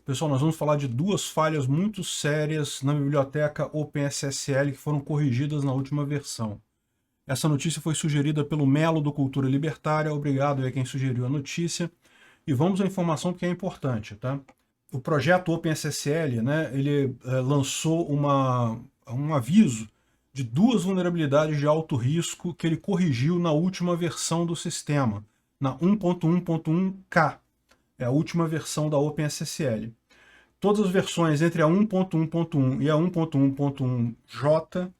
Pessoal, nós vamos falar de duas falhas muito sérias na biblioteca OpenSSL que foram corrigidas na última versão. Essa notícia foi sugerida pelo Melo do Cultura Libertária, obrigado a quem sugeriu a notícia. E vamos à informação que é importante, tá? O projeto OpenSSL, né, ele lançou um aviso de duas vulnerabilidades de alto risco que ele corrigiu na última versão do sistema, na 1.1.1k. É a última versão da OpenSSL. Todas as versões entre a 1.1.1 e a 1.1.1j,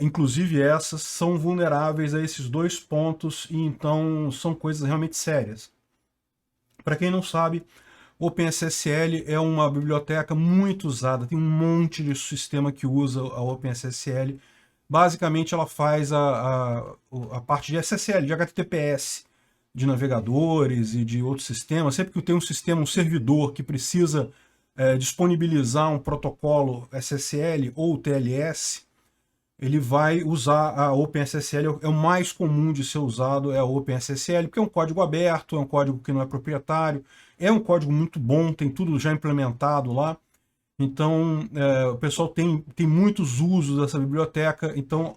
inclusive essas, são vulneráveis a esses dois pontos e então são coisas realmente sérias. Para quem não sabe, o OpenSSL é uma biblioteca muito usada, tem um monte de sistema que usa a OpenSSL. Basicamente ela faz a parte de SSL, de HTTPS, de navegadores e de outros sistemas. Sempre que tem um sistema, um servidor que precisa disponibilizar um protocolo SSL ou TLS, ele vai usar a OpenSSL. É o mais comum de ser usado, é a OpenSSL, porque é um código aberto, é um código que não é proprietário, é um código muito bom, tem tudo já implementado lá. Então, o pessoal tem muitos usos dessa biblioteca. Então,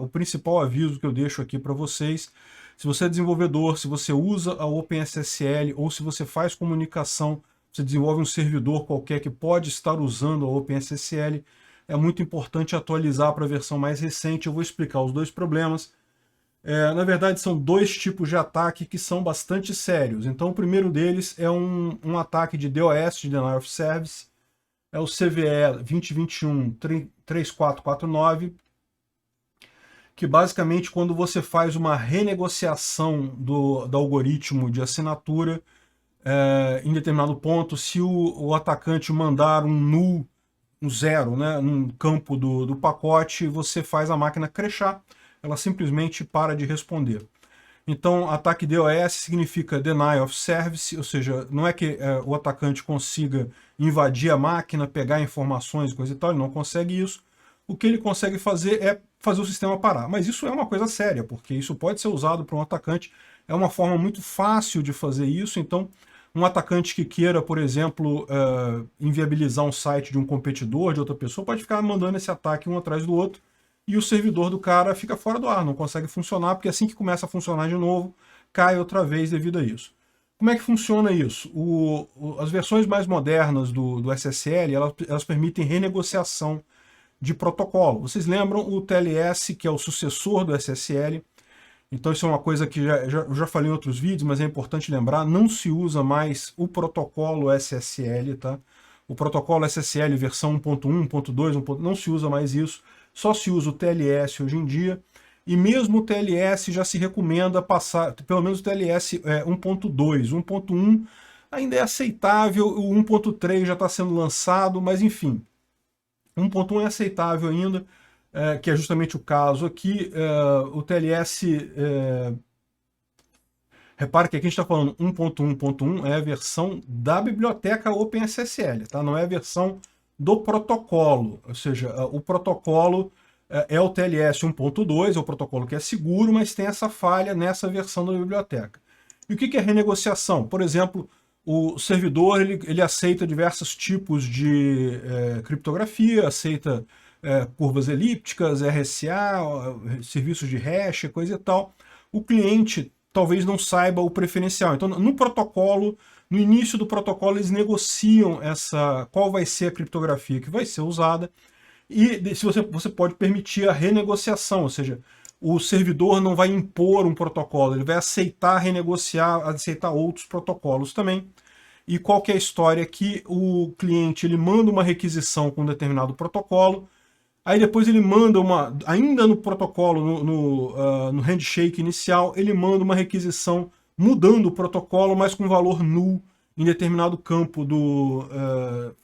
o principal aviso que eu deixo aqui para vocês, se você é desenvolvedor, se você usa a OpenSSL ou se você faz comunicação, você desenvolve um servidor qualquer que pode estar usando a OpenSSL, é muito importante atualizar para a versão mais recente. Eu vou explicar os dois problemas. Na verdade, são dois tipos de ataque que são bastante sérios. Então, o primeiro deles é um ataque de DOS, de Denial of Service, é o CVE 2021-3449, que basicamente quando você faz uma renegociação do algoritmo de assinatura, em determinado ponto, se o atacante mandar um null, um zero, né, num campo do pacote, você faz a máquina crashar, ela simplesmente para de responder. Então, ataque DOS significa Denial of Service, ou seja, não é que o atacante consiga invadir a máquina, pegar informações, coisa e tal, ele não consegue isso. O que ele consegue fazer é fazer o sistema parar. Mas isso é uma coisa séria, porque isso pode ser usado por um atacante, é uma forma muito fácil de fazer isso. Então, um atacante que queira, por exemplo, inviabilizar um site de um competidor, de outra pessoa, pode ficar mandando esse ataque um atrás do outro, e o servidor do cara fica fora do ar, não consegue funcionar, porque assim que começa a funcionar de novo, cai outra vez devido a isso. Como é que funciona isso? As versões mais modernas do SSL, elas permitem renegociação de protocolo. Vocês lembram o TLS, que é o sucessor do SSL? Então isso é uma coisa que eu já falei em outros vídeos, mas é importante lembrar, não se usa mais o protocolo SSL, tá? O protocolo SSL versão 1.1, 1.2, não se usa mais isso, só se usa o TLS hoje em dia, e mesmo o TLS já se recomenda passar, pelo menos o TLS 1.2, 1.1 ainda é aceitável, o 1.3 já está sendo lançado, mas enfim, 1.1 é aceitável ainda, que é justamente o caso aqui. O TLS, repare que aqui a gente está falando 1.1.1 é a versão da biblioteca OpenSSL, tá? Não é a versão do protocolo, ou seja, o protocolo é o TLS 1.2, é o protocolo que é seguro, mas tem essa falha nessa versão da biblioteca. E o que é renegociação? Por exemplo, o servidor ele aceita diversos tipos de criptografia, aceita curvas elípticas, RSA, serviços de hash, coisa e tal. O cliente talvez não saiba o preferencial. Então, no protocolo, no início do protocolo, eles negociam qual vai ser a criptografia que vai ser usada, e se você pode permitir a renegociação, ou seja, o servidor não vai impor um protocolo, ele vai aceitar renegociar, aceitar outros protocolos também. E qual que é a história aqui? O cliente ele manda uma requisição com um determinado protocolo, aí depois ele manda ainda no protocolo, no handshake inicial, ele manda uma requisição mudando o protocolo, mas com valor null em determinado campo do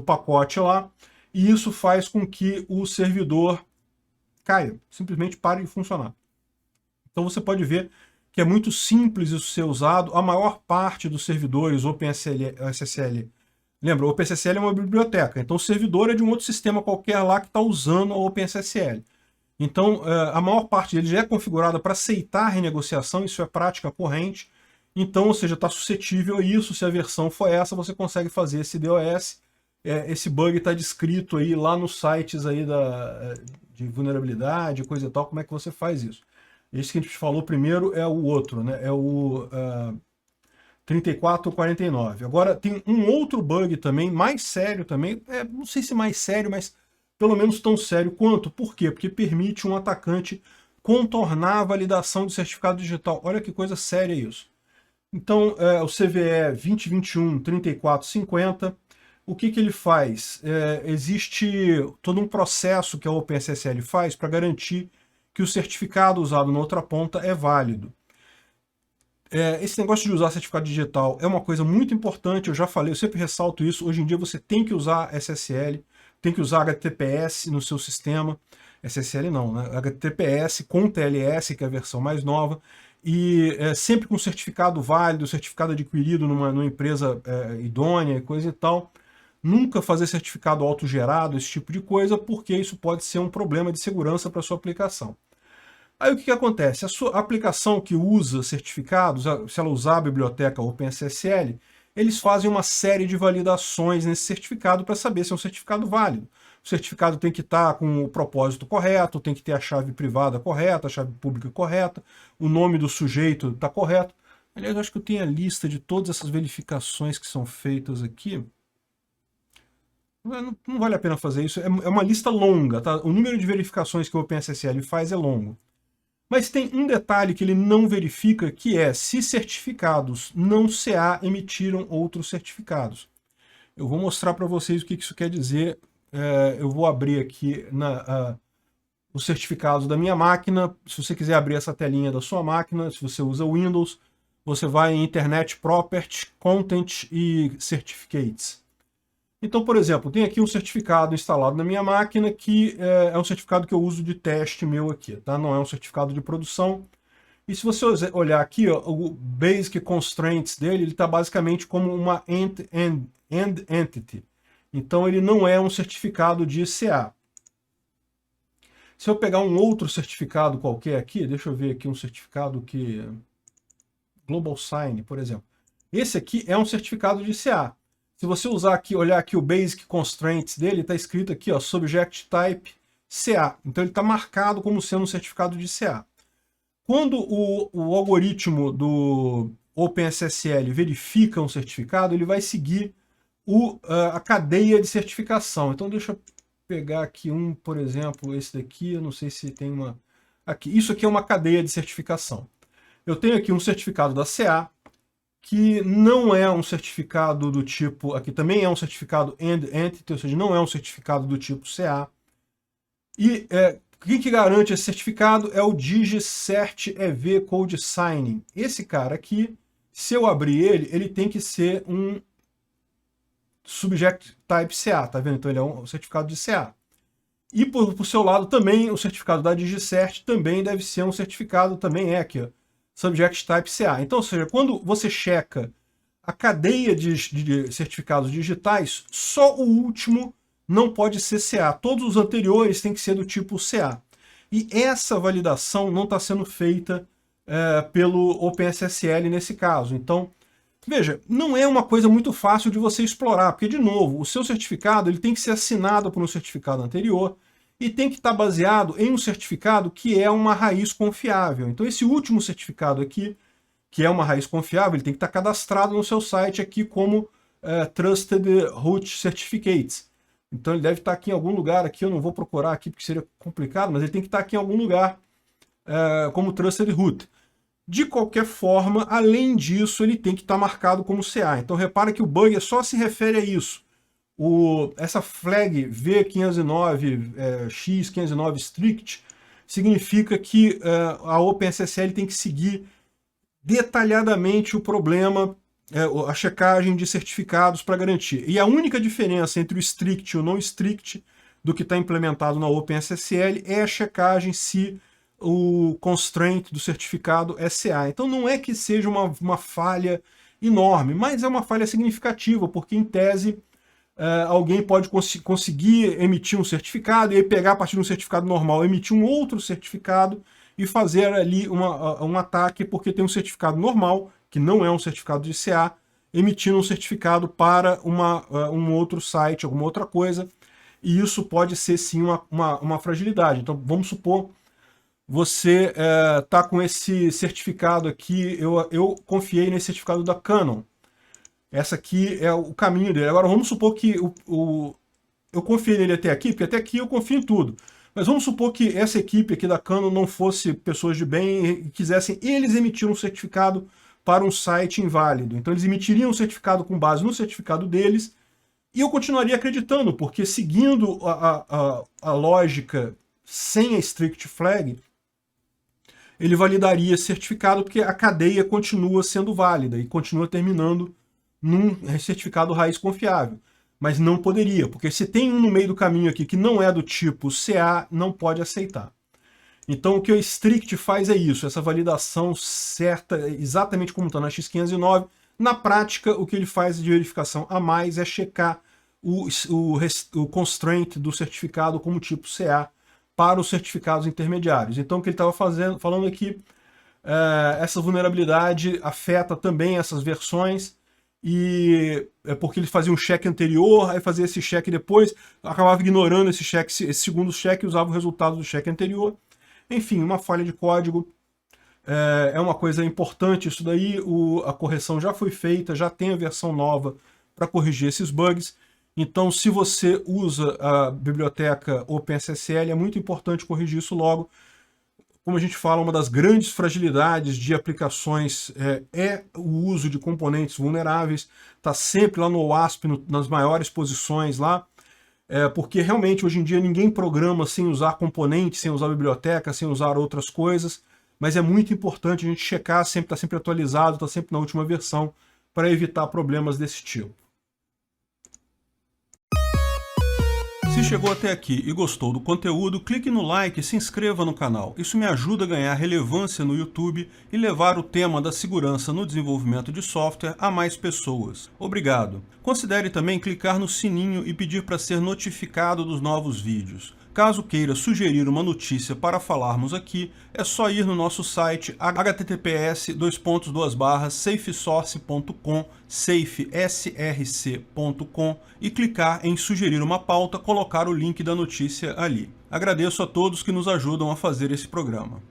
pacote lá, e isso faz com que o servidor caia, simplesmente pare de funcionar. Então você pode ver que é muito simples isso ser usado. A maior parte dos servidores OpenSSL, lembra, o OpenSSL é uma biblioteca, então o servidor é de um outro sistema qualquer lá que está usando a OpenSSL. Então a maior parte deles já é configurada para aceitar a renegociação, isso é prática corrente. Então, ou seja, está suscetível a isso. Se a versão for essa, você consegue fazer esse DOS. Esse bug está descrito aí lá nos sites aí de vulnerabilidade, coisa e tal, como é que você faz isso. Esse que a gente falou primeiro é o outro, né? É o 3449. Agora, tem um outro bug também, mais sério também, não sei se mais sério, mas pelo menos tão sério quanto. Por quê? Porque permite um atacante contornar a validação do certificado digital. Olha que coisa séria isso. Então, o CVE 2021-3450, o que ele faz? Existe todo um processo que a OpenSSL faz para garantir que o certificado usado na outra ponta é válido. Esse negócio de usar certificado digital é uma coisa muito importante, eu já falei, eu sempre ressalto isso. Hoje em dia você tem que usar SSL, tem que usar HTTPS no seu sistema. SSL não, né? HTTPS com TLS, que é a versão mais nova, e sempre com certificado válido, certificado adquirido numa empresa idônea, coisa e tal. Nunca fazer certificado autogerado, esse tipo de coisa, porque isso pode ser um problema de segurança para a sua aplicação. Aí o que acontece? A sua aplicação que usa certificados, se ela usar a biblioteca OpenSSL, eles fazem uma série de validações nesse certificado para saber se é um certificado válido. O certificado tem que estar com o propósito correto, tem que ter a chave privada correta, a chave pública correta, o nome do sujeito está correto. Aliás, eu acho que eu tenho a lista de todas essas verificações que são feitas aqui. Não vale a pena fazer isso, é uma lista longa, tá? O número de verificações que o OpenSSL faz é longo. Mas tem um detalhe que ele não verifica, que é se certificados não CA emitiram outros certificados. Eu vou mostrar para vocês o que isso quer dizer. Eu vou abrir aqui os certificados da minha máquina. Se você quiser abrir essa telinha da sua máquina, se você usa Windows, você vai em Internet Property, Content e Certificates. Então, por exemplo, tem aqui um certificado instalado na minha máquina que é um certificado que eu uso de teste meu aqui, tá? Não é um certificado de produção. E se você olhar aqui, ó, o Basic Constraints dele, ele está basicamente como uma end entity. Então, ele não é um certificado de CA. Se eu pegar um outro certificado qualquer aqui, deixa eu ver aqui um certificado que... Global Sign, por exemplo. Esse aqui é um certificado de CA. Se você olhar aqui o Basic Constraints dele, está escrito aqui, ó, Subject Type CA. Então ele está marcado como sendo um certificado de CA. Quando o algoritmo do OpenSSL verifica um certificado, ele vai seguir a cadeia de certificação. Então deixa eu pegar aqui por exemplo, esse daqui, eu não sei se tem uma... Aqui, isso aqui é uma cadeia de certificação. Eu tenho aqui um certificado da CA, que não é um certificado do tipo... Aqui também é um certificado End Entity, ou seja, não é um certificado do tipo CA. E quem que garante esse certificado é o DigiCert EV Code Signing. Esse cara aqui, se eu abrir ele tem que ser um Subject Type CA, tá vendo? Então ele é um certificado de CA. E por seu lado também, o certificado da DigiCert também deve ser um certificado, também aqui, ó, Subject Type CA. Então, ou seja, quando você checa a cadeia de certificados digitais, só o último não pode ser CA. Todos os anteriores têm que ser do tipo CA. E essa validação não está sendo feita pelo OpenSSL nesse caso. Então, veja, não é uma coisa muito fácil de você explorar, porque, de novo, o seu certificado ele tem que ser assinado por um certificado anterior, e tem que estar baseado em um certificado que é uma raiz confiável. Então esse último certificado aqui, que é uma raiz confiável, ele tem que estar cadastrado no seu site aqui como Trusted Root Certificates. Então ele deve estar aqui em algum lugar, aqui eu não vou procurar aqui porque seria complicado, mas ele tem que estar aqui em algum lugar como Trusted Root. De qualquer forma, além disso, ele tem que estar marcado como CA. Então repara que o bug só se refere a isso. Essa flag V509, X509 strict, significa que a OpenSSL tem que seguir detalhadamente o problema, a checagem de certificados para garantir. E a única diferença entre o strict e o não strict do que está implementado na OpenSSL é a checagem se o constraint do certificado é CA. Então não é que seja uma falha enorme, mas é uma falha significativa, porque em tese alguém pode conseguir emitir um certificado e aí pegar a partir de um certificado normal, emitir um outro certificado e fazer ali um ataque porque tem um certificado normal que não é um certificado de CA, emitindo um certificado para um outro site, alguma outra coisa, e isso pode ser sim uma fragilidade. Então vamos supor, você está com esse certificado aqui, eu confiei nesse certificado da Canon, essa aqui é o caminho dele. Agora vamos supor que eu confiei nele até aqui, porque até aqui eu confio em tudo. Mas vamos supor que essa equipe aqui da Canon não fosse pessoas de bem e quisessem eles emitir um certificado para um site inválido. Então eles emitiriam um certificado com base no certificado deles e eu continuaria acreditando, porque seguindo a lógica sem a strict flag, ele validaria esse certificado porque a cadeia continua sendo válida e continua terminando num certificado raiz confiável. Mas não poderia, porque se tem um no meio do caminho aqui que não é do tipo CA, não pode aceitar. Então o que o strict faz é isso, essa validação certa, exatamente como está na X509. Na prática, o que ele faz de verificação a mais é checar o constraint do certificado como tipo CA para os certificados intermediários. Então o que ele estava falando aqui, essa vulnerabilidade afeta também essas versões, e é porque ele fazia um cheque anterior, aí fazia esse cheque depois, acabava ignorando esse cheque, esse segundo cheque, e usava o resultado do cheque anterior. Enfim, uma falha de código, é uma coisa importante isso daí, a correção já foi feita, já tem a versão nova para corrigir esses bugs. Então, se você usa a biblioteca OpenSSL, é muito importante corrigir isso logo. Como a gente fala, uma das grandes fragilidades de aplicações é o uso de componentes vulneráveis. Está sempre lá no OWASP, nas maiores posições lá, porque realmente hoje em dia ninguém programa sem usar componentes, sem usar biblioteca, sem usar outras coisas, mas é muito importante a gente checar, estar sempre atualizado, estar sempre na última versão, para evitar problemas desse tipo. Se chegou até aqui e gostou do conteúdo, clique no like e se inscreva no canal. Isso me ajuda a ganhar relevância no YouTube e levar o tema da segurança no desenvolvimento de software a mais pessoas. Obrigado. Considere também clicar no sininho e pedir para ser notificado dos novos vídeos. Caso queira sugerir uma notícia para falarmos aqui, é só ir no nosso site https://safesource.com, safesrc.com, e clicar em sugerir uma pauta, colocar o link da notícia ali. Agradeço a todos que nos ajudam a fazer esse programa.